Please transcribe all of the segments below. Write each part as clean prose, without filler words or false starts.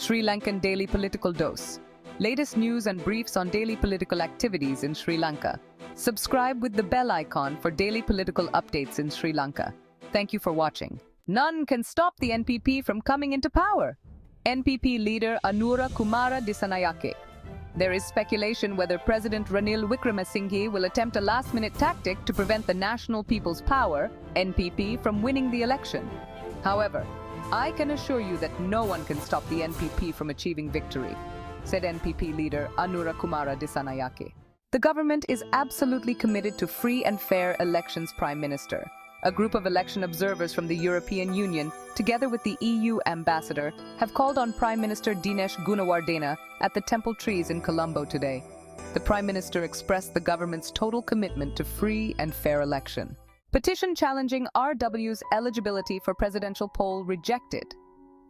Sri Lankan Daily Political Dose. Latest news and briefs on daily political activities in Sri Lanka. Subscribe with the bell icon for daily political updates in Sri Lanka. Thank you for watching. None can stop the NPP from coming into power. NPP leader Anura Kumara Dissanayake. There is speculation whether President Ranil Wickremesinghe will attempt a last-minute tactic to prevent the National People's Power, NPP, from winning the election. However, I can assure you that no one can stop the NPP from achieving victory, said NPP leader Anura Kumara Dissanayake. The government is absolutely committed to free and fair elections, Prime Minister. A group of election observers from the European Union, together with the EU ambassador, have called on Prime Minister Dinesh Gunawardena at the Temple Trees in Colombo today. The Prime Minister expressed the government's total commitment to free and fair election. Petition challenging RW's eligibility for presidential poll rejected.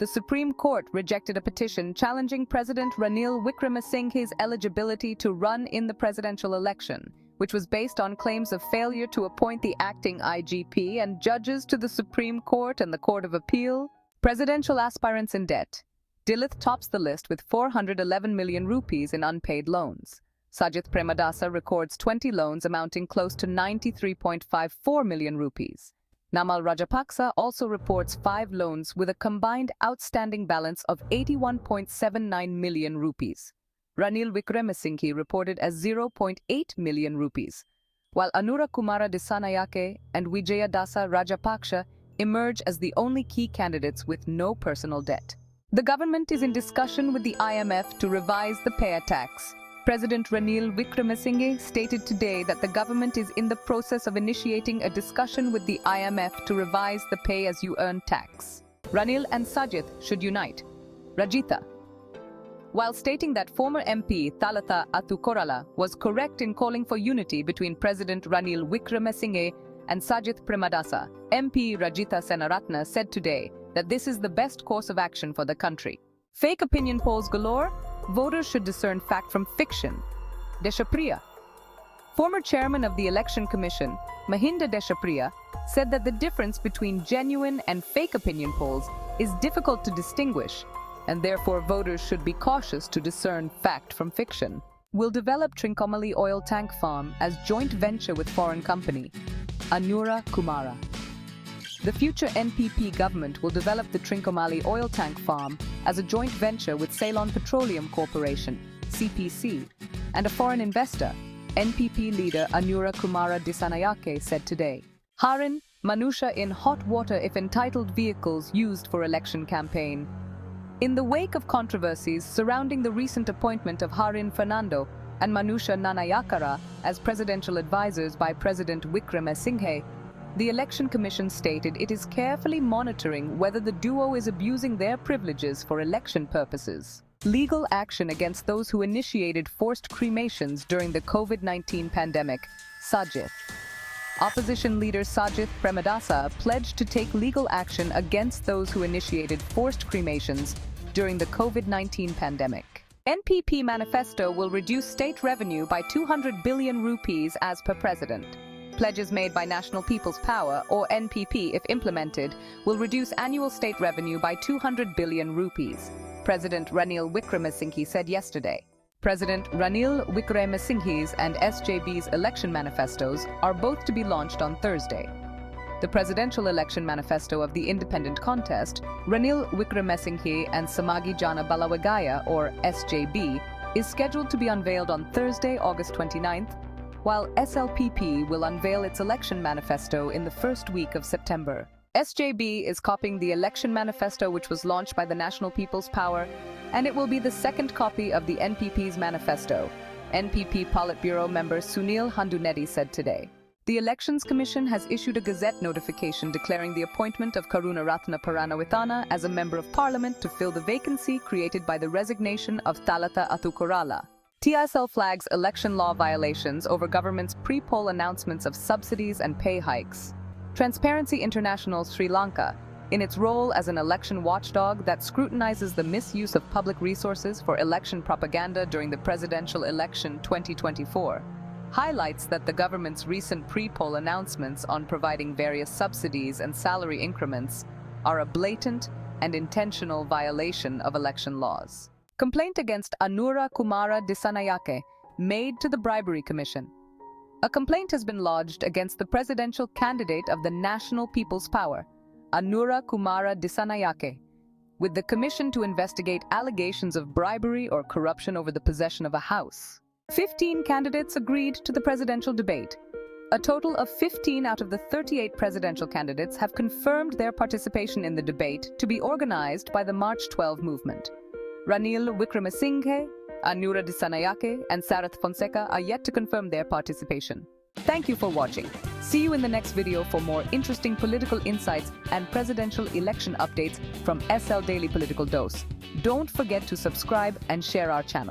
The Supreme Court rejected a petition challenging President Ranil Wickremesinghe's eligibility to run in the presidential election, which was based on claims of failure to appoint the acting IGP and judges to the Supreme Court and the Court of Appeal. Presidential aspirants in debt. Dilith tops the list with 411 million rupees in unpaid loans. Sajith Premadasa records 20 loans amounting close to 93.54 million rupees. Namal Rajapaksa also reports 5 loans with a combined outstanding balance of 81.79 million rupees. Ranil Wickremesinghe reported as 0.8 million rupees, while Anura Kumara Dissanayake and Vijayadasa Rajapaksa emerge as the only key candidates with no personal debt. The government is in discussion with the IMF to revise the pay tax. President Ranil Wickremesinghe stated today that the government is in the process of initiating a discussion with the IMF to revise the pay-as-you-earn tax. Ranil and Sajith should unite. Rajitha. While stating that former MP Thalatha Athukorala was correct in calling for unity between President Ranil Wickremesinghe and Sajith Premadasa, MP Rajitha Senaratne said today that this is the best course of action for the country. Fake opinion polls galore? Voters should discern fact from fiction. Deshapriya. Former chairman of the Election Commission, Mahinda Deshapriya, said that the difference between genuine and fake opinion polls is difficult to distinguish, and therefore voters should be cautious to discern fact from fiction. Will develop Trincomalee oil tank farm as joint venture with foreign company. Anura Kumara. The future NPP government will develop the Trincomalee oil tank farm as a joint venture with Ceylon Petroleum Corporation, CPC, and a foreign investor, NPP leader Anura Kumara Dissanayake said today. Harin, Manusha in hot water if entitled vehicles used for election campaign. In the wake of controversies surrounding the recent appointment of Harin Fernando and Manusha Nanayakara as presidential advisors by President Wickremesinghe, the Election Commission stated it is carefully monitoring whether the duo is abusing their privileges for election purposes. Legal action against those who initiated forced cremations during the COVID-19 pandemic. Sajith. Opposition leader Sajith Premadasa pledged to take legal action against those who initiated forced cremations during the COVID-19 pandemic. NPP manifesto will reduce state revenue by 200 billion rupees as per President. Pledges made by National People's Power, or NPP, if implemented, will reduce annual state revenue by 200 billion rupees, President Ranil Wickremesinghe said yesterday. President Ranil Wickremesinghe's and SJB's election manifestos are both to be launched on Thursday. The presidential election manifesto of the independent contest, Ranil Wickremesinghe and Samagi Jana Balawagaya, or SJB, is scheduled to be unveiled on Thursday, August 29th, while SLPP will unveil its election manifesto in the first week of September. SJB is copying the election manifesto which was launched by the National People's Power, and it will be the second copy of the NPP's manifesto, NPP Politburo member Sunil Handunedi said today. The Elections Commission has issued a Gazette notification declaring the appointment of Karunaratna Paranawithana as a Member of Parliament to fill the vacancy created by the resignation of Thalatha Athukorala. TSL flags election law violations over government's pre-poll announcements of subsidies and pay hikes. Transparency International Sri Lanka, in its role as an election watchdog that scrutinizes the misuse of public resources for election propaganda during the presidential election 2024, highlights that the government's recent pre-poll announcements on providing various subsidies and salary increments are a blatant and intentional violation of election laws. Complaint against Anura Kumara Dissanayake made to the Bribery Commission. A complaint has been lodged against the presidential candidate of the National People's Power, Anura Kumara Dissanayake, with the commission to investigate allegations of bribery or corruption over the possession of a house. 15 candidates agreed to the presidential debate. A total of 15 out of the 38 presidential candidates have confirmed their participation in the debate to be organized by the March 12 movement. Ranil Wickramasinghe, Anura Dissanayake, and Sarath Fonseca are yet to confirm their participation. Thank you for watching. See you in the next video for more interesting political insights and presidential election updates from SL Daily Political Dose. Don't forget to subscribe and share our channel.